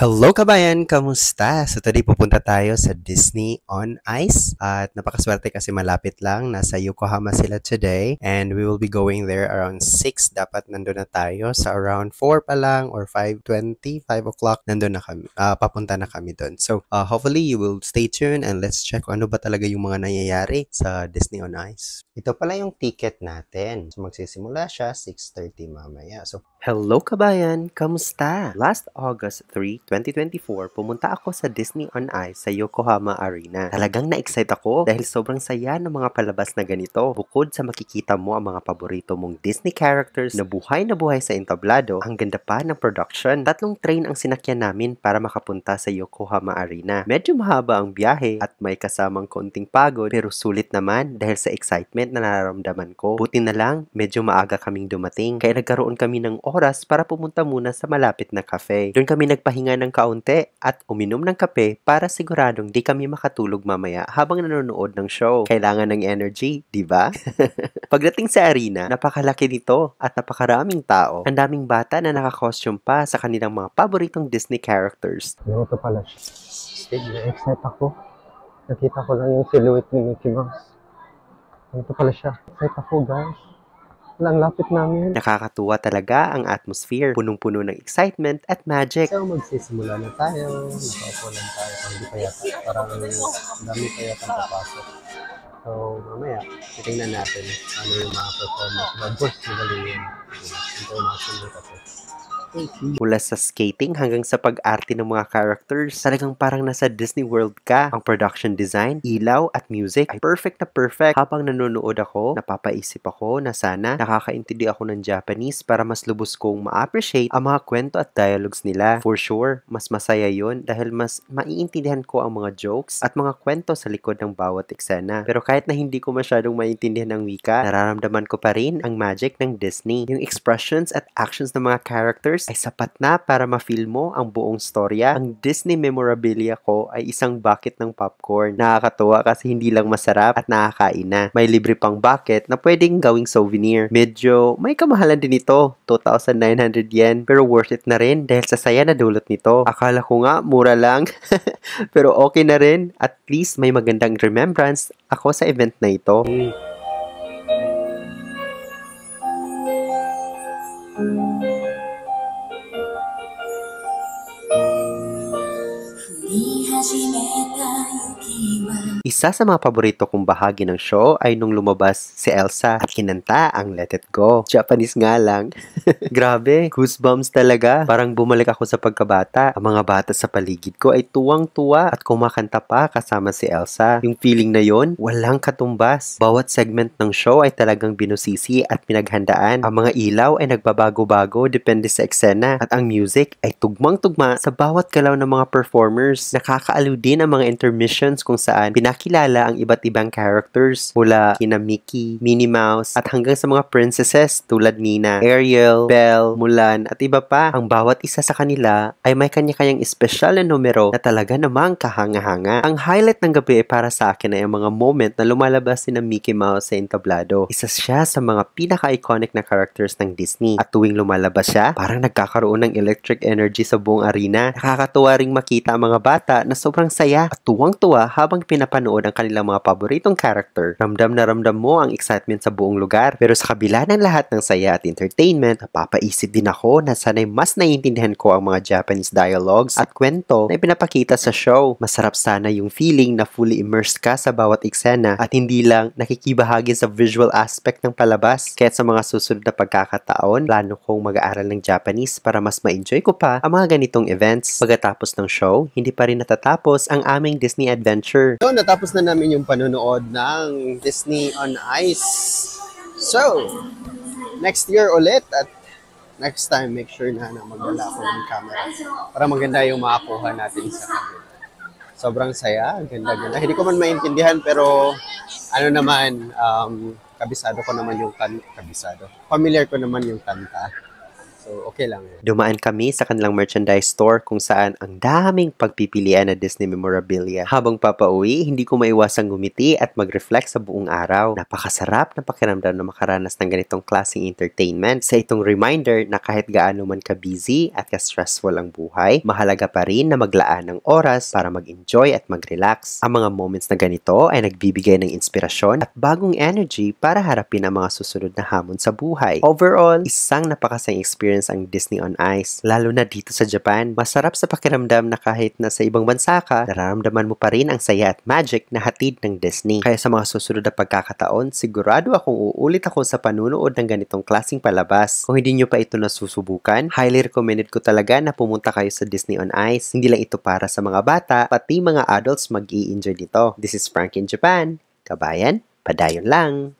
Hello kabayan! Kamusta? So today pupunta tayo sa Disney on Ice at napakaswerte kasi malapit lang. Nasa Yokohama sila today and we will be going there around 6. Dapat nandun na tayo. Sa around 4 pa lang or 5:20, 5 o'clock nandun na kami. Papunta na kami dun. So hopefully you will stay tuned and let's check kung ano ba talaga yung mga nangyayari sa Disney on Ice. Ito pala yung ticket natin. So magsisimula siya 6:30 mamaya. So hello kabayan! Kamusta? Last August 3, 2024, pumunta ako sa Disney on Ice sa Yokohama Arena. Talagang na-excite ako dahil sobrang saya ng mga palabas na ganito. Bukod sa makikita mo ang mga paborito mong Disney characters na buhay sa entablado, ang ganda pa ng production. 3 train ang sinakyan namin para makapunta sa Yokohama Arena. Medyo mahaba ang biyahe at may kasamang konting pagod pero sulit naman dahil sa excitement na nararamdaman ko. Buti na lang, medyo maaga kaming dumating kaya nagkaroon kami ng oras para pumunta muna sa malapit na cafe. Doon kami nagpahinga ng kaunti at uminom ng kape para siguradong di kami makatulog mamaya habang nanonood ng show. Kailangan ng energy, di ba? Pagdating sa arena, napakalaki nito at napakaraming tao. Ang daming bata na naka-costume pa sa kanilang mga paboritong Disney characters. Ganito pala siya. Sige, na-excite ako. Nakita ko lang yung silhouette ni Mickey Mouse. Ganito pala siya. Excite ako, guys. Lang lapit namin. Nakakatuwa talaga ang atmosphere, punong-puno ng excitement at magic. So, magsisimula na tayo. Nakaupo lang tayo. Hindi pa yata. Parang dami pa yata papasok. So, mamaya, titingnan natin ano yung mga performance. Of course, magaling yun. International kasi. Mula sa skating hanggang sa pag-arte ng mga characters, talagang parang nasa Disney World ka. Ang production design, ilaw at music ay perfect na perfect. Habang nanonood ako, napapaisip ako na sana nakakaintindi ako ng Japanese para mas lubos kong ma-appreciate ang mga kwento at dialogues nila. For sure, mas masaya yun dahil mas maiintindihan ko ang mga jokes at mga kwento sa likod ng bawat eksena. Pero kahit na hindi ko masyadong maintindihan ng wika, nararamdaman ko pa rin ang magic ng Disney. Yung expressions at actions ng mga characters ay sapat na para ma-feel mo ang buong storya. Ang Disney memorabilia ko ay isang bucket ng popcorn. Nakakatuwa kasi hindi lang masarap at nakakain na. May libre pang bucket na pwedeng gawing souvenir. Medyo may kamahalan din ito, 2,900 yen, pero worth it na rin dahil sa saya na dulot nito. Akala ko nga mura lang, pero okay na rin. At least may magandang remembrance ako sa event na ito. Isa sa mga paborito kong bahagi ng show ay nung lumabas si Elsa at kinanta ang Let It Go. Japanese nga lang. Grabe, goosebumps talaga. Parang bumalik ako sa pagkabata. Ang mga bata sa paligid ko ay tuwang-tuwa at kumakanta pa kasama si Elsa. Yung feeling na yon, walang katumbas. Bawat segment ng show ay talagang binusisi at pinaghandaan. Ang mga ilaw ay nagbabago-bago depende sa eksena at ang music ay tugmang-tugma sa bawat galaw ng mga performers. Nakakaaliw din ang mga intermissions kung saan pinakilala ang iba't ibang characters mula kina Mickey, Minnie Mouse at hanggang sa mga princesses tulad nina Ariel, Belle, Mulan at iba pa. Ang bawat isa sa kanila ay may kanya-kanyang espesyal na numero na talaga namang kahanga-hanga. Ang highlight ng gabi ay para sa akin ay ang mga moment na lumalabas si na Mickey Mouse sa entablado. Isa siya sa mga pinaka-iconic na characters ng Disney at tuwing lumalabas siya, parang nagkakaroon ng electric energy sa buong arena. Nakakatuwa ring makita ang mga bata na sobrang saya at tuwang-tuwa habang pinapanood ang kanilang mga paboritong character. Ramdam na ramdam mo ang excitement sa buong lugar. Pero sa kabila ng lahat ng saya at entertainment, napapaisip din ako na sana'y mas naiintindihan ko ang mga Japanese dialogues at kwento na ipinapakita sa show. Masarap sana yung feeling na fully immersed ka sa bawat eksena at hindi lang nakikibahagi sa visual aspect ng palabas. Kaya sa mga susunod na pagkakataon, plano kong mag-aaral ng Japanese para mas ma-enjoy ko pa ang mga ganitong events. Pagkatapos ng show, hindi pa rin natatapos ang aming Disney adventure. So, natapos na namin yung panonood ng Disney on Ice. So, next year ulit at next time, make sure na magdala ako ng camera para maganda yung makakuha natin sa camera. Sobrang saya, ganda-ganda. Hindi ko man maintindihan pero ano naman, kabisado ko naman yung kabisado. Familiar ko naman yung kanta. So, okay lang yun. Dumaan kami sa kanilang merchandise store kung saan ang daming pagpipilian na Disney memorabilia. Habang papauwi, hindi ko maiwasang ngumiti at mag-reflect sa buong araw. Napakasarap na pakiramdam na makaranas ng ganitong klaseng entertainment sa itong reminder na kahit gaano man ka-busy at ka-stressful ang buhay, mahalaga pa rin na maglaan ng oras para mag-enjoy at mag-relax. Ang mga moments na ganito ay nagbibigay ng inspirasyon at bagong energy para harapin ang mga susunod na hamon sa buhay. Overall, isang napakasayang experience ang Disney on Ice. Lalo na dito sa Japan, masarap sa pakiramdam na kahit nasa ibang bansa ka, nararamdaman mo pa rin ang saya at magic na hatid ng Disney. Kaya sa mga susunod na pagkakataon, sigurado akong uulit ako sa panunood ng ganitong klaseng palabas. Kung hindi nyo pa ito nasusubukan, highly recommended ko talaga na pumunta kayo sa Disney on Ice. Hindi lang ito para sa mga bata, pati mga adults mag-i-enjoy dito. This is Frank in Japan. Kabayan, padayon lang!